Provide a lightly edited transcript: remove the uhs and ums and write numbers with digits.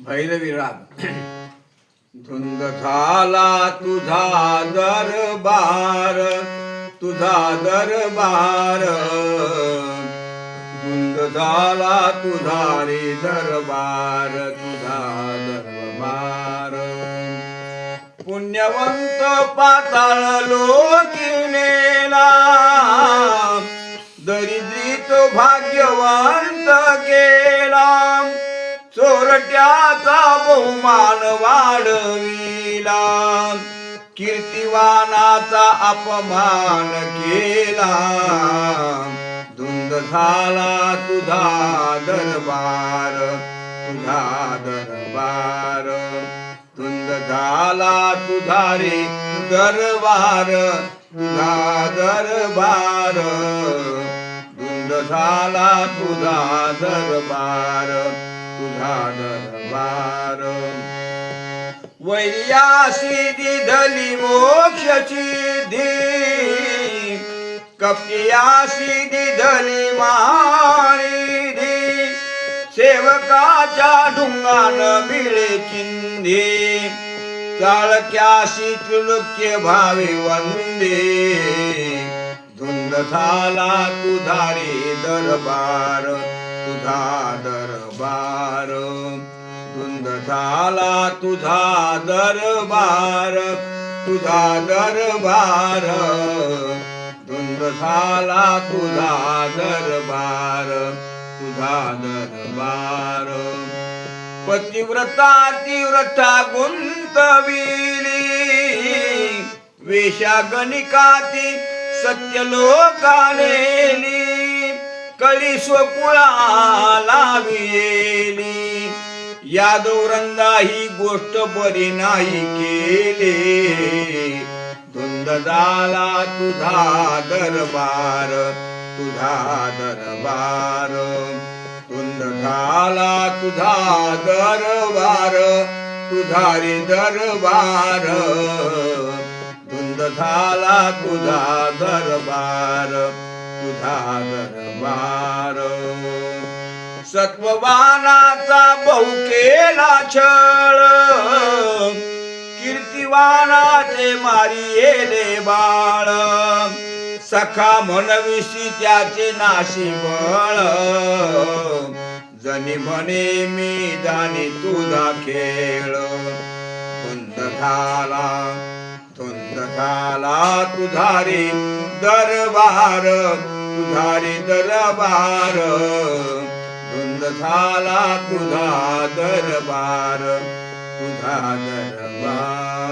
भैरवी राग. धुंद झाला तुझा दरबार, तुझा दरबार. धुंद झाला तुझा रे दरबार, तुझा दरबार. पुण्यवंत पाताळ लोकिनेला, दरिद्रीत भाग्यवंत केला. चोरट्याचा बहुमान वाढविला, कीर्तिवानाचा अपमान केला. धुंद झाला तुझा दरबार, तुझा दरबार. धुंद झाला तुझा रे दरबार, तुझा दरबार. धुंद झाला तुझा दरबार, तुझा दरबार. वैर्यासी दिधली मोक्षची धी, कपटियासी दिधली मानिधी. सेवकाच्या ढुंगान मिळे चिंधी, चाळक्याशी त्रिलोक्य भावे वंदे. धुंद झाला तुझा रे दरबार, तुझा दरबार. धुंद झाला तुझा दरबार, तुझा दरबार. धुंद झाला तुझा दरबार, तुझा दरबार. पतिव्रता तीव्रता गुंतविली, वेश्यागणिकाती सत्यलोकानेली. कळी स्वकुळाला विली, यादव रंगा ही गोष्ट बरी नाही केली. धुंद झाला तुझा दरबार, तुझा दरबार. धुंद झाला तुझा दरबार, तुझा रे दरबार. धुंद झाला तुझा दरबार, तुझा दरबार. सत्ववानाचा बहु केला छळ, कीर्तिवानाचे मारिले बाळ. सखा म्हणविशी त्याचे नाशी बळ, जनी म्हणे मी जाणे तुझा खेळ. धुंद झाला, धुंद झाला तुझा रे दरबार, तुझा रे दरबार. धुंद झाला तुझा दरबार, तुझा दरबार.